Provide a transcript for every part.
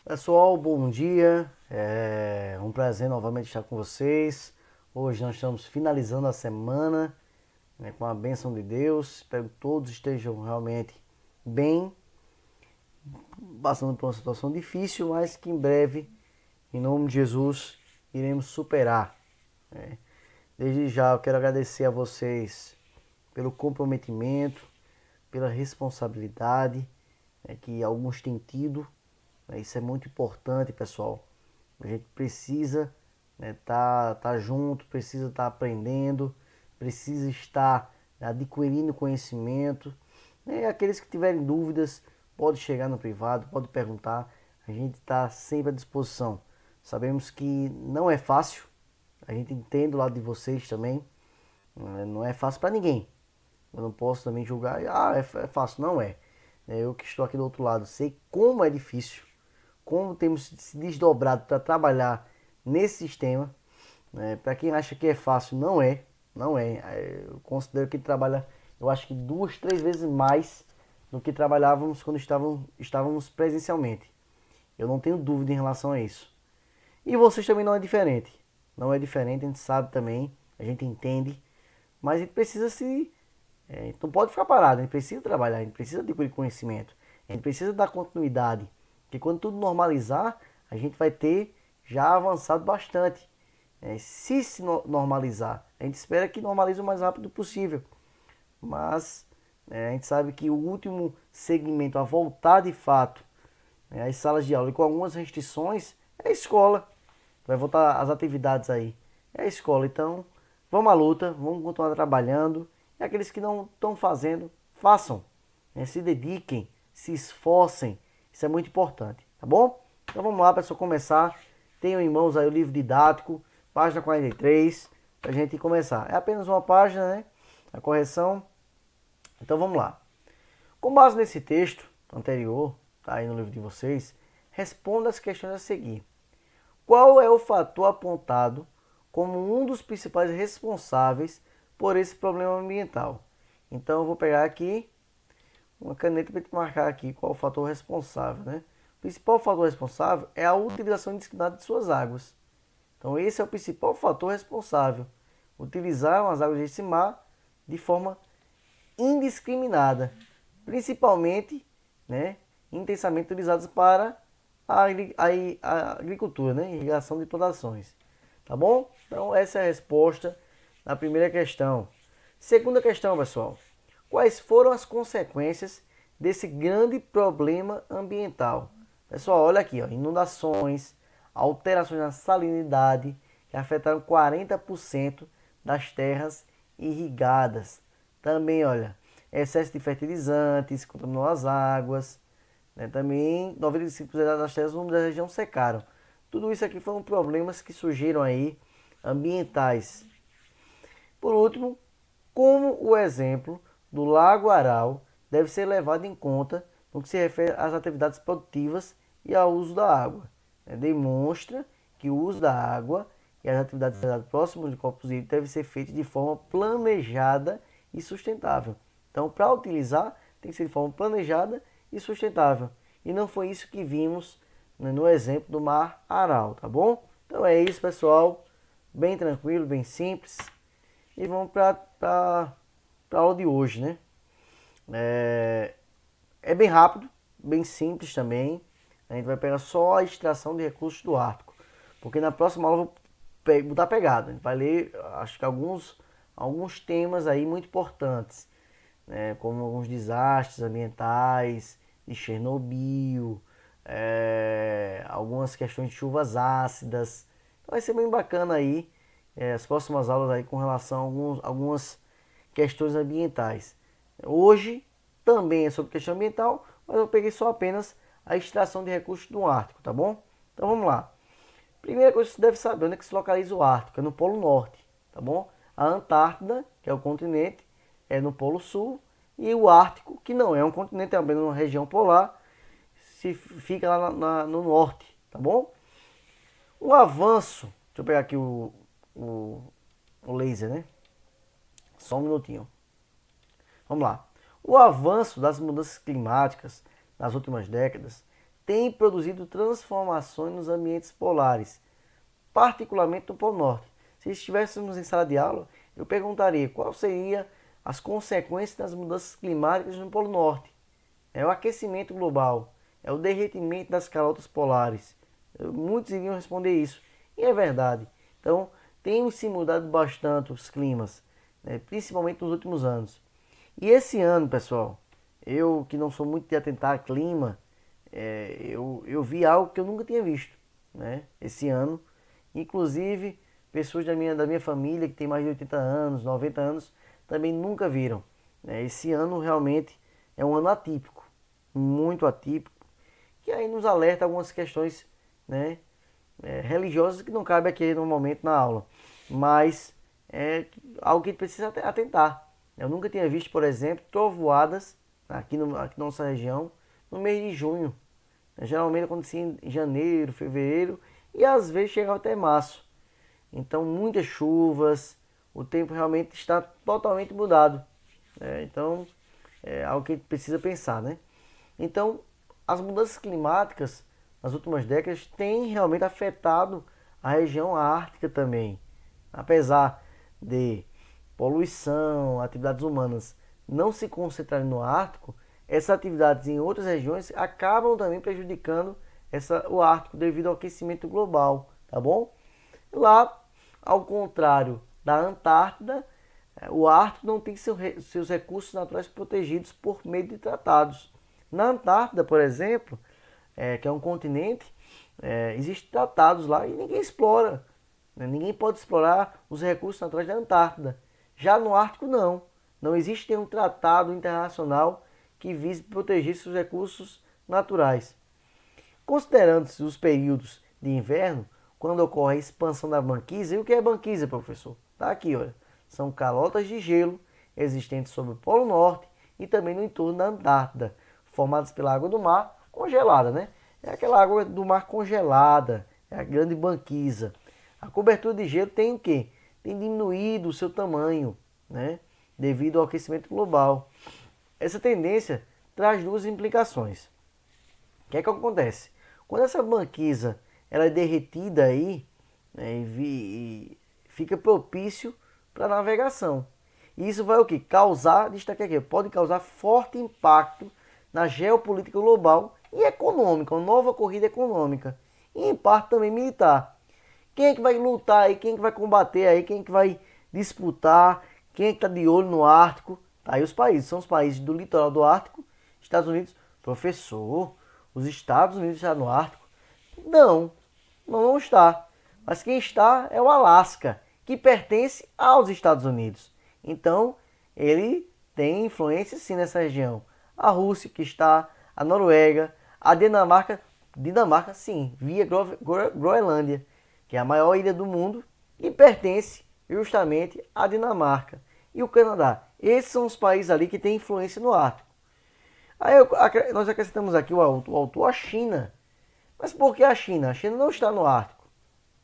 Pessoal, bom dia, é um prazer novamente estar com vocês. Hoje nós estamos finalizando a semana, né, com a bênção de Deus. Espero que todos estejam realmente bem, passando por uma situação difícil, mas que em breve, em nome de Jesus, iremos superar, né? Desde já eu quero agradecer a vocês pelo comprometimento, pela responsabilidade, né, que alguns têm tido. Isso é muito importante, pessoal. A gente precisa, né, tá junto, precisa estar aprendendo, precisa estar adquirindo conhecimento. E aqueles que tiverem dúvidas, pode chegar no privado, pode perguntar. A gente está sempre à disposição. Sabemos que não é fácil. A gente entende o lado de vocês também. Não é fácil para ninguém. Eu não posso também julgar. É fácil. Não é. Eu que estou aqui do outro lado sei como é difícil, como temos se desdobrado para trabalhar nesse sistema. Para quem acha que é fácil, não é. Não é. Eu considero que trabalha, eu acho que 2, 3 vezes mais do que trabalhávamos quando estávamos presencialmente. Eu não tenho dúvida em relação a isso. E vocês também não é diferente. Não é diferente, a gente sabe também, a gente entende, mas a gente precisa a gente não pode ficar parado, a gente precisa trabalhar, a gente precisa adquirir conhecimento, a gente precisa dar continuidade. Porque quando tudo normalizar, a gente vai ter já avançado bastante. Se normalizar, a gente espera que normalize o mais rápido possível. Mas a gente sabe que o último segmento a voltar de fato, às salas de aula e com algumas restrições é a escola. Vai voltar as atividades aí. É a escola. Então, vamos à luta, vamos continuar trabalhando. E aqueles que não estão fazendo, façam. Se dediquem, se esforcem. Isso é muito importante, tá bom? Então vamos lá, pessoal, começar. Tenho em mãos aí o livro didático, página 43, pra gente começar. É apenas uma página, né? A correção. Então vamos lá. Com base nesse texto anterior, tá aí no livro de vocês, responda as questões a seguir. Qual é o fator apontado como um dos principais responsáveis por esse problema ambiental? Então eu vou pegar aqui uma caneta para te marcar aqui qual é o fator responsável, né? O principal fator responsável é a utilização indiscriminada de suas águas. Então esse é o principal fator responsável. Utilizar as águas desse mar de forma indiscriminada, principalmente, né, intensamente utilizadas para a agricultura, né, irrigação de plantações. Tá bom? Então essa é a resposta na primeira questão. Segunda questão, pessoal. Quais foram as consequências desse grande problema ambiental? Pessoal, olha aqui, ó, inundações, alterações na salinidade, que afetaram 40% das terras irrigadas. Também, olha, excesso de fertilizantes, contaminou as águas, né? Também 95% das terras úmidas da região secaram. Tudo isso aqui foram problemas que surgiram aí, ambientais. Por último, como o exemplo do Lago Aral deve ser levado em conta no que se refere às atividades produtivas e ao uso da água. Demonstra que o uso da água e as atividades próximas de corpos hídricos devem ser feitas de forma planejada e sustentável. Então, para utilizar, tem que ser de forma planejada e sustentável. E não foi isso que vimos, né, no exemplo do Mar Aral, tá bom? Então é isso, pessoal. Bem tranquilo, bem simples. E vamos para a aula de hoje, né? É bem rápido, bem simples também. A gente vai pegar só a extração de recursos do Ártico. Porque na próxima aula eu vou botar pegada. A gente vai ler, acho que alguns temas aí muito importantes, né? Como alguns desastres ambientais de Chernobyl, algumas questões de chuvas ácidas. Então vai ser bem bacana aí as próximas aulas aí com relação a algumas questões ambientais. Hoje também é sobre questão ambiental, mas eu peguei só apenas a extração de recursos do Ártico, tá bom? Então vamos lá. Primeira coisa que você deve saber, onde é que se localiza o Ártico? É no Polo Norte, tá bom? A Antártida, que é o continente, é no Polo Sul. E o Ártico, que não é um continente, é apenas uma região polar, fica lá no norte, tá bom? O avanço, deixa eu pegar aqui o laser, né? Só um minutinho. Vamos lá. O avanço das mudanças climáticas nas últimas décadas tem produzido transformações nos ambientes polares, particularmente no Polo Norte. Se estivéssemos em sala de aula, eu perguntaria qual seria as consequências das mudanças climáticas no Polo Norte. É o aquecimento global, é o derretimento das calotas polares. Muitos iriam responder isso. E é verdade. Então, tem se mudado bastante os climas, né, principalmente nos últimos anos. E esse ano, pessoal, eu que não sou muito de atentar a clima, eu vi algo que eu nunca tinha visto, né? Esse ano, inclusive, pessoas da minha família que tem mais de 80 anos, 90 anos, também nunca viram, né? Esse ano realmente é um ano atípico, muito atípico, que aí nos alerta algumas questões, né, religiosas que não cabe aqui no momento na aula, mas é algo que a gente precisa atentar. Eu nunca tinha visto, por exemplo, trovoadas aqui na nossa região no mês de junho. Geralmente acontecia em janeiro, fevereiro e às vezes chegava até março. Então muitas chuvas, o tempo realmente está totalmente mudado. Então é algo que a gente precisa pensar, né? Então as mudanças climáticas nas últimas décadas têm realmente afetado a região ártica também. Apesar de poluição, atividades humanas não se concentrarem no Ártico, essas atividades em outras regiões acabam também prejudicando o Ártico devido ao aquecimento global, tá bom? Lá, ao contrário da Antártida, o Ártico não tem seus recursos naturais protegidos por meio de tratados. Na Antártida, por exemplo, que é um continente, existem tratados lá e ninguém explora. Ninguém pode explorar os recursos naturais da Antártida. Já no Ártico, não. Não existe nenhum tratado internacional que vise proteger seus recursos naturais. Considerando-se os períodos de inverno, quando ocorre a expansão da banquisa, e o que é banquisa, professor? Está aqui, olha. São calotas de gelo existentes sobre o Polo Norte e também no entorno da Antártida, formadas pela água do mar congelada, né? É aquela água do mar congelada, é a grande banquisa. A cobertura de gelo tem o quê? Tem diminuído o seu tamanho, né? Devido ao aquecimento global. Essa tendência traz duas implicações. O que é que acontece? Quando essa banquisa ela é derretida aí, né, e fica propício para a navegação. E isso vai o quê? Causar, destaque aqui, pode causar forte impacto na geopolítica global e econômica, uma nova corrida econômica. E em parte também militar. Quem é que vai lutar aí? Quem é que vai combater aí? Quem é que vai disputar? Quem é que está de olho no Ártico? Tá aí os países. São os países do litoral do Ártico. Estados Unidos. Professor, os Estados Unidos estão no Ártico? Não, não está. Mas quem está é o Alasca, que pertence aos Estados Unidos. Então, ele tem influência sim nessa região. A Rússia, que está, a Noruega, a Dinamarca sim, via Groenlândia, que é a maior ilha do mundo e pertence justamente à Dinamarca. E o Canadá. Esses são os países ali que têm influência no Ártico. Aí nós acrescentamos aqui o autor, a China. Mas por que a China? A China não está no Ártico.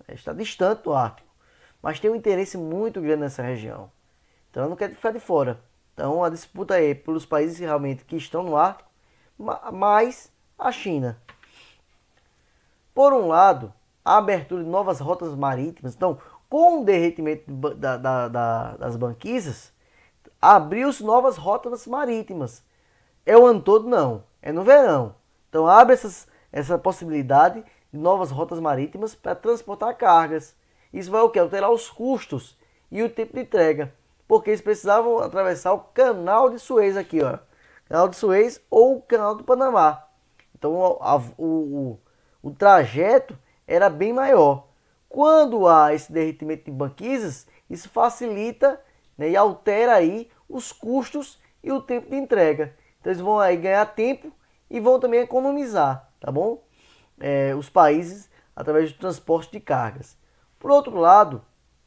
Está distante do Ártico. Mas tem um interesse muito grande nessa região. Então ela não quer ficar de fora. Então a disputa é pelos países realmente que estão no Ártico, mais a China. Por um lado, a abertura de novas rotas marítimas. Então, com o derretimento das banquisas, abriu-se novas rotas marítimas. É o ano todo? Não. É no verão. Então, abre essa possibilidade de novas rotas marítimas para transportar cargas. Isso vai o quê? Alterar os custos e o tempo de entrega. Porque eles precisavam atravessar o canal de Suez aqui, ó. Canal de Suez ou o canal do Panamá. Então, o trajeto era bem maior. Quando há esse derretimento de banquisas, isso facilita, né, e altera aí os custos e o tempo de entrega. Então eles vão aí ganhar tempo e vão também economizar, tá bom? Os países através do transporte de cargas. Por outro lado,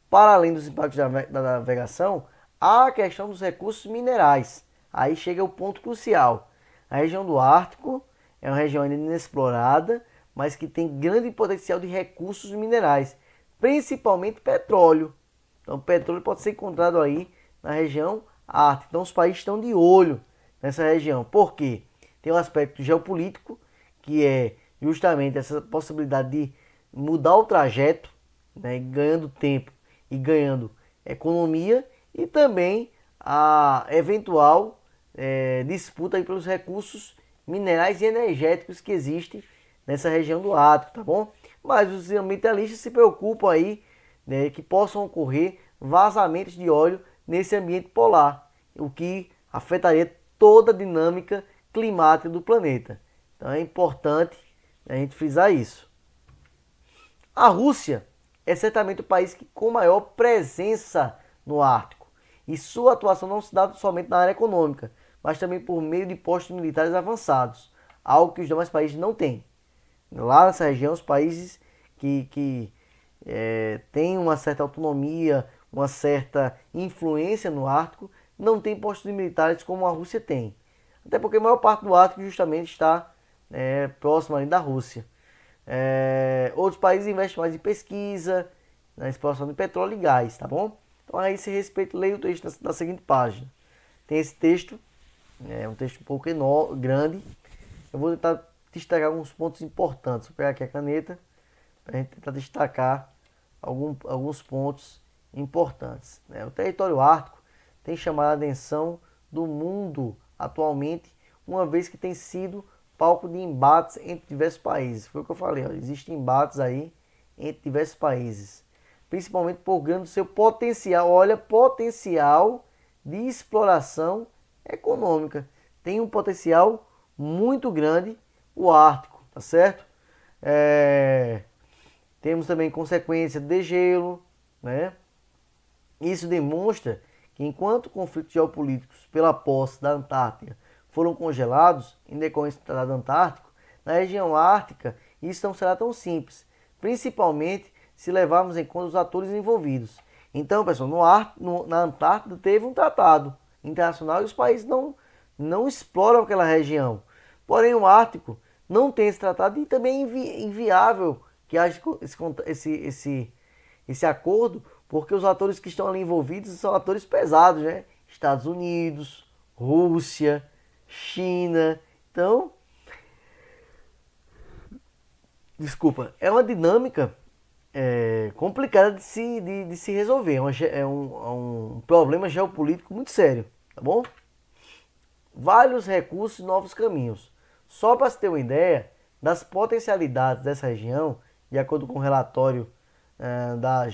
para além dos impactos da navegação, há a questão dos recursos minerais. Aí chega o ponto crucial. A região do Ártico é uma região ainda inexplorada, mas que tem grande potencial de recursos minerais, principalmente petróleo. Então, petróleo pode ser encontrado aí na região ártica. Então, os países estão de olho nessa região. Por quê? Tem um aspecto geopolítico, que é justamente essa possibilidade de mudar o trajeto, né, ganhando tempo e ganhando economia, e também a eventual disputa aí pelos recursos minerais e energéticos que existem nessa região do Ártico, tá bom? Mas os ambientalistas se preocupam aí, né, que possam ocorrer vazamentos de óleo nesse ambiente polar, o que afetaria toda a dinâmica climática do planeta. Então é importante a gente frisar isso. A Rússia é certamente o país com maior presença no Ártico, e sua atuação não se dá somente na área econômica, mas também por meio de postos militares avançados, algo que os demais países não têm. Lá nessa região, os países que têm uma certa autonomia, uma certa influência no Ártico, não têm postos militares como a Rússia tem. Até porque a maior parte do Ártico justamente está próximo ali da Rússia. Outros países investem mais em pesquisa, na exploração de petróleo e gás, tá bom? Então, a esse respeito, leia o texto da seguinte página. Tem esse texto, um texto um pouco grande. Eu vou tentar destacar alguns pontos importantes. Vou pegar aqui a caneta para a gente tentar destacar alguns pontos importantes. O território ártico tem chamado a atenção do mundo atualmente, uma vez que tem sido palco de embates entre diversos países. Foi o que eu falei, existem embates aí entre diversos países, principalmente por grande do seu potencial, potencial de exploração econômica. Tem um potencial muito grande o Ártico, tá certo? Temos também consequência de degelo, né? Isso demonstra que enquanto conflitos geopolíticos pela posse da Antártida foram congelados em decorrência do Tratado Antártico, na região ártica isso não será tão simples, principalmente se levarmos em conta os atores envolvidos. Então, pessoal, na Antártida teve um tratado internacional e os países não exploram aquela região. Porém, o Ártico não tem esse tratado e também é inviável que haja esse acordo, porque os atores que estão ali envolvidos são atores pesados, né? Estados Unidos, Rússia, China. Então, é uma dinâmica complicada de se resolver. É um problema geopolítico muito sério, tá bom? Vários recursos e novos caminhos. Só para se ter uma ideia das potencialidades dessa região, de acordo com o relatório da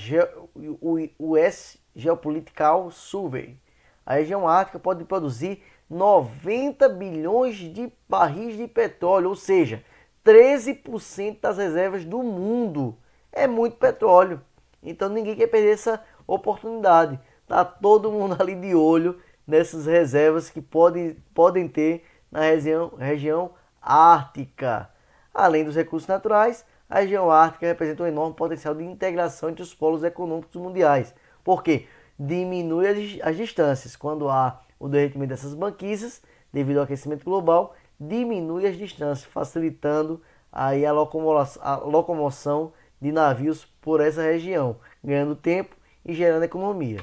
US Geopolitical Survey, a região ártica pode produzir 90 bilhões de barris de petróleo, ou seja, 13% das reservas do mundo. É muito petróleo. Então ninguém quer perder essa oportunidade. Tá todo mundo ali de olho nessas reservas que podem ter na região ártica. Além dos recursos naturais, a região ártica representa um enorme potencial de integração entre os polos econômicos mundiais. Por quê? Diminui as distâncias. Quando há o derretimento dessas banquisas, devido ao aquecimento global, diminui as distâncias, facilitando aí a locomoção de navios por essa região, ganhando tempo e gerando economia.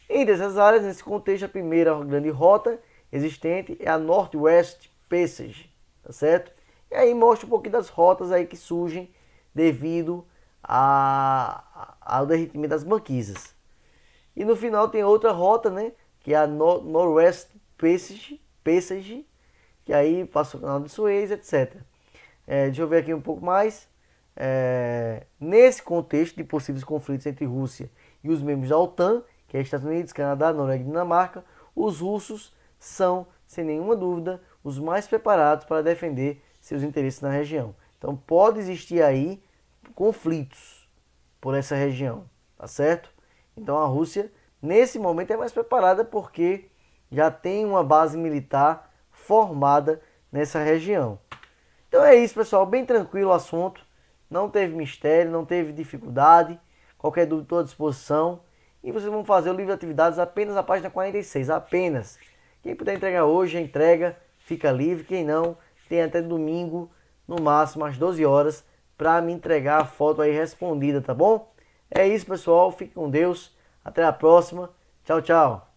Entre essas áreas, nesse contexto, a primeira grande rota existente é a Northwest Passage, tá certo? E aí mostra um pouquinho das rotas aí que surgem devido ao derretimento das banquisas. E no final tem outra rota, né, que é a Northwest Passage, que aí passa o canal de Suez, etc. Deixa eu ver aqui um pouco mais. Nesse contexto de possíveis conflitos entre Rússia e os membros da OTAN, que é Estados Unidos, Canadá, Noruega e Dinamarca, os russos são, sem nenhuma dúvida, os mais preparados para defender seus interesses na região. Então pode existir aí conflitos por essa região, tá certo? Então a Rússia, nesse momento, é mais preparada porque já tem uma base militar formada nessa região. Então é isso, pessoal, bem tranquilo o assunto, não teve mistério, não teve dificuldade, qualquer dúvida estou à disposição. E vocês vão fazer o livro de atividades apenas na página 46, apenas. Quem puder entregar hoje, entrega, fica livre. Quem não, tem até domingo no máximo às 12 horas, para me entregar a foto aí respondida, tá bom? É isso, pessoal. Fique com Deus. Até a próxima. Tchau, tchau.